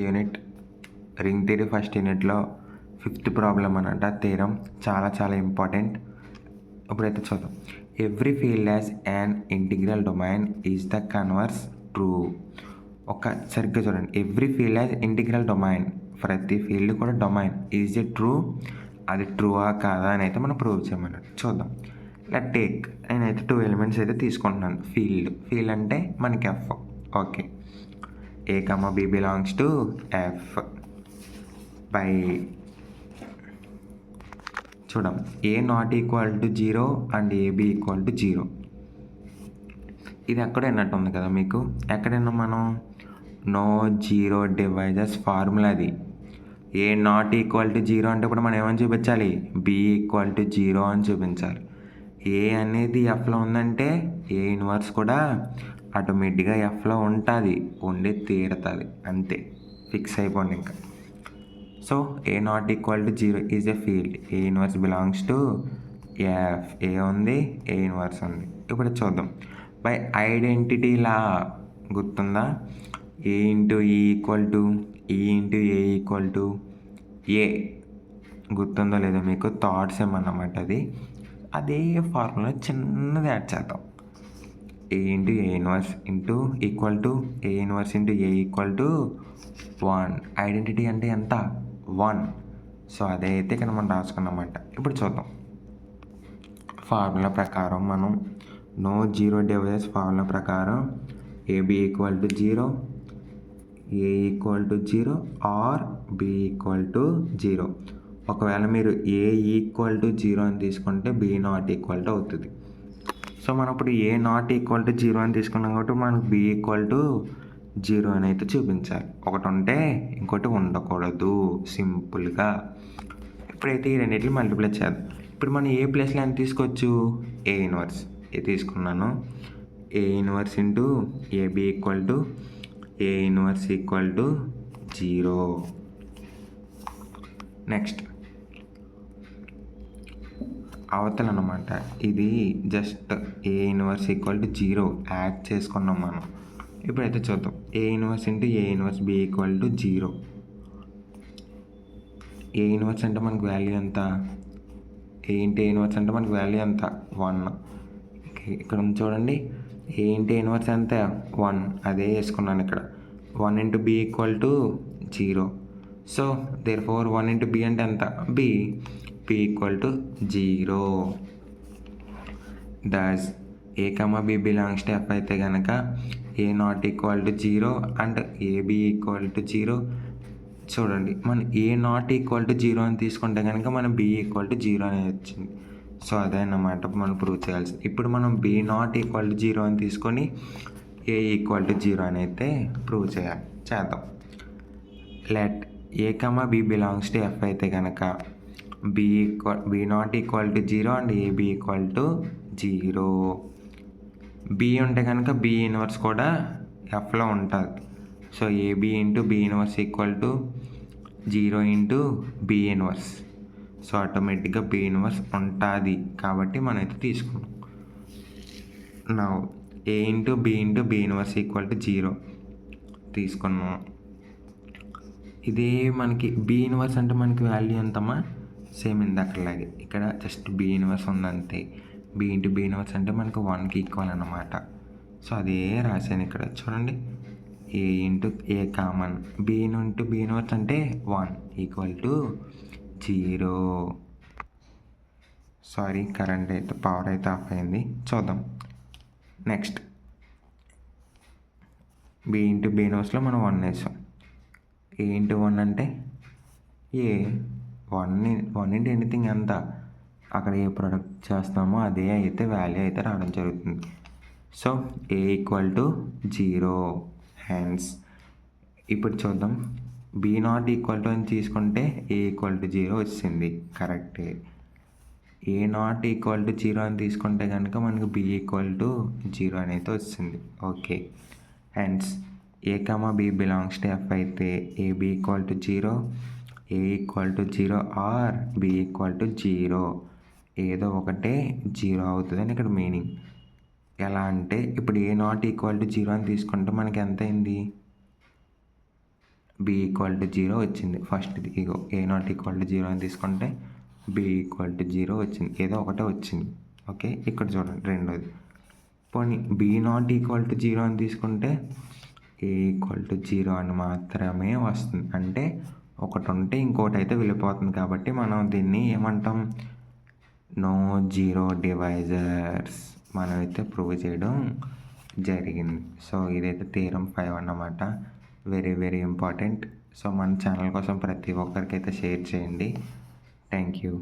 Unit ring theory first యూనిట్లో 5th problem అన్నమాట. Theorem చాలా ఇంపార్టెంట్. ఇప్పుడైతే చూద్దాం. Every field as an integral domain is the converse true. సరిగ్గా చూడండి. Every field as integral domain, ప్రతి ఫీల్డ్ కూడా డొమైన్ ఈజ్ ఎ ట్రూ. అది ట్రూవా కాదా అని అయితే మనం ప్రూవ్ చేయమన్నట్టు చూద్దాం. లెట్ టేక్, నేనైతే 2 ఎలిమెంట్స్ అయితే తీసుకుంటున్నాను. ఫీల్డ్ అంటే మనకి F. Okay, A, B belongs to F by చూద్దాం. A not equal to 0 and AB equal to 0. ఇది ఎక్కడ ఎన్నట్టు ఉంది కదా మీకు. ఎక్కడైనా మనం నో జీరో డివైజర్స్ ఫార్ములా. అది A నాట్ ఈక్వల్ టు 0 అంటే ఇప్పుడు మనం ఏమని చూపించాలి? B ఈక్వల్ టు 0 అని చూపించాలి. A అనేది Fలో ఉందంటే A ఇన్వర్స్ కూడా ఆటోమేటిక్గా Fలో ఉంటుంది, ఉండి తీరుతుంది. అంతే, ఫిక్స్ అయిపోండి ఇంకా. So A not equal to 0 is a field. A inverse belongs to F. A ఉంది, A ఇన్వర్స్ ఉంది. ఇప్పుడు చూద్దాం. బై ఐడెంటిటీ లా గుర్తుందా? A into E equal to E into A equal to A. గుర్తుందో లేదో మీకు? థాట్స్ ఏమన్నమాట అది. అదే ఫార్ములా చిన్నది యాడ్ చేద్దాం. A into A inverse into equal to A inverse into A equal to 1. Identity అంటే ఎంత? 1. సో అదే అయితే ఇక్కడ మనం రాసుకున్నమాట. ఇప్పుడు చూద్దాం. ఫార్ములా ప్రకారం మనం నో జీరో డివైజెస్ ఫార్ములా ప్రకారం AB equal to 0, A equal to 0 or B equal to 0. ఒకవేళ మీరు A ఈక్వల్ టు 0 అని తీసుకుంటే B నాట్ ఈక్వల్ టు అవుతుంది. సో మనం ఇప్పుడు A నాట్ ఈక్వల్ టు 0 అని తీసుకున్నాం కాబట్టి మనకు B ఈక్వల్ టు 0 అని అయితే చూపించాలి. ఒకటి ఉంటే ఇంకోటి ఉండకూడదు, సింపుల్గా. ఇప్పుడైతే ఈ రెండింటిని మల్టిప్లై చేద్దాం. ఇప్పుడు మనం ఏ ప్లేస్లో ఎంత తీసుకోవచ్చు? A inverse. ఏ తీసుకున్నాను. A inverse into AB equal to A inverse equal to 0. Next అవతల అనమాట. ఇది just A inverse equal to 0 add చేసుకున్నాం మనం. ఇప్పుడైతే చూద్దాం. A inverse into A inverse B equal to 0. A inverse అంటే మనకు వాల్యూ ఎంత? A ఇంటూ A ఇన్వర్స్ అంటే మనకు వాల్యూ ఎంత? 1. ఇక్కడ ఉంది చూడండి. A ఇంటూ A ఇన్వర్స్ ఎంత? 1. అదే వేసుకున్నాను ఇక్కడ. 1 into B equal to 0. So therefore 1 into B అంటే ఎంత? B equal to 0. Thus A, B belongs to F అయితే కనుక A not equal to 0 and AB equal to 0. చూడండి, మనం A నాట్ ఈక్వల్ టు 0 అని తీసుకుంటే కనుక మనం B ఈక్వల్ టు 0 అనేది వచ్చింది. సో అదే అన్నమాట మనం ప్రూవ్ చేయాల్సి. ఇప్పుడు మనం B నాట్ ఈక్వల్ టు 0 అని తీసుకొని A ఈక్వల్ టు 0 అని అయితే ప్రూవ్ చేద్దాం. Let A, B belongs to F అయితే కనుక B not equal to 0 and AB equal to 0. B ఉంటే కనుక B ఇన్వర్స్ కూడా Fలో ఉంటుంది. So AB into B inverse equal to 0 into B inverse. So ఆటోమేటిక్గా B ఇన్వర్స్ ఉంటుంది కాబట్టి మనం అయితే తీసుకున్నాం. నా A into B inverse equal to 0 తీసుకున్నాం. ఇదే మనకి B ఇన్వర్స్ అంటే మనకి వాల్యూ ఎంతమ్మా? సేమ్ ఇందాకలాగే ఇక్కడ జస్ట్ B ఇన్వర్స్ ఉందంతే. B ఇంటూ B ఇన్వర్స్ అంటే మనకు 1కి ఈక్వల్ అన్నమాట. సో అదే రాశాను ఇక్కడ చూడండి. A into A common, B into B inverse అంటే 1 ఈక్వల్ టు 0. సారీ, కరెంట్ అయితే పవర్ అయితే ఆఫ్ అయింది. చూద్దాం. నెక్స్ట్ B ఇంటూ B ఇన్వర్స్లో మనం 1 వేసాం. A ఇంటూ 1 అంటే A. 1 ఇంటూ ఎనీథింగ్ ఎంత? అక్కడ ఏ ప్రొడక్ట్ చేస్తామో అదే అయితే వాల్యూ అయితే రావడం జరుగుతుంది. So A equal to 0. Hence ఇప్పుడు చూద్దాం. B నాట్ ఈక్వల్ టు అని తీసుకుంటే A ఈక్వల్ టు 0 వచ్చింది, కరెక్టే. A నాట్ ఈక్వల్ టు 0 అని తీసుకుంటే కనుక మనకు B ఈక్వల్ టు 0 అని అయితే వచ్చింది. Okay, hence A, B belongs to F అయితే AB equal to 0, A equal to 0 or B equal to 0. ఏదో ఒకటే 0 అవుతుందని ఇక్కడ మీనింగ్. ఎలా అంటే ఇప్పుడు A నాట్ ఈక్వల్ టు 0 అని తీసుకుంటే మనకి ఎంత అయింది? బి ఈక్వల్ టు 0 వచ్చింది. ఫస్ట్ది ఇగో ఏ నాట్ ఈక్వల్ టు 0 అని తీసుకుంటే బి ఈక్వల్ టు 0 వచ్చింది. ఏదో ఒకటే వచ్చింది. ఓకే, ఇక్కడ చూడండి రెండోది. పోనీ బి నాట్ ఈక్వల్ టు 0 అని తీసుకుంటే ఏ ఈక్వల్ టు 0 అని మాత్రమే వస్తుంది. అంటే ఒకటి ఉంటే ఇంకోటి అయితే వెళ్ళిపోతుంది. కాబట్టి మనం దీన్ని ఏమంటాం, నో జీరో డివైజర్స్ మనమైతే ప్రూవ్ చేయడం జరిగింది. సో ఇదైతే థీరం 5 అన్నమాట. Very very important. సో మన ఛానల్ కోసం ప్రతి ఒక్కరికైతే షేర్ చేయండి. Thank you.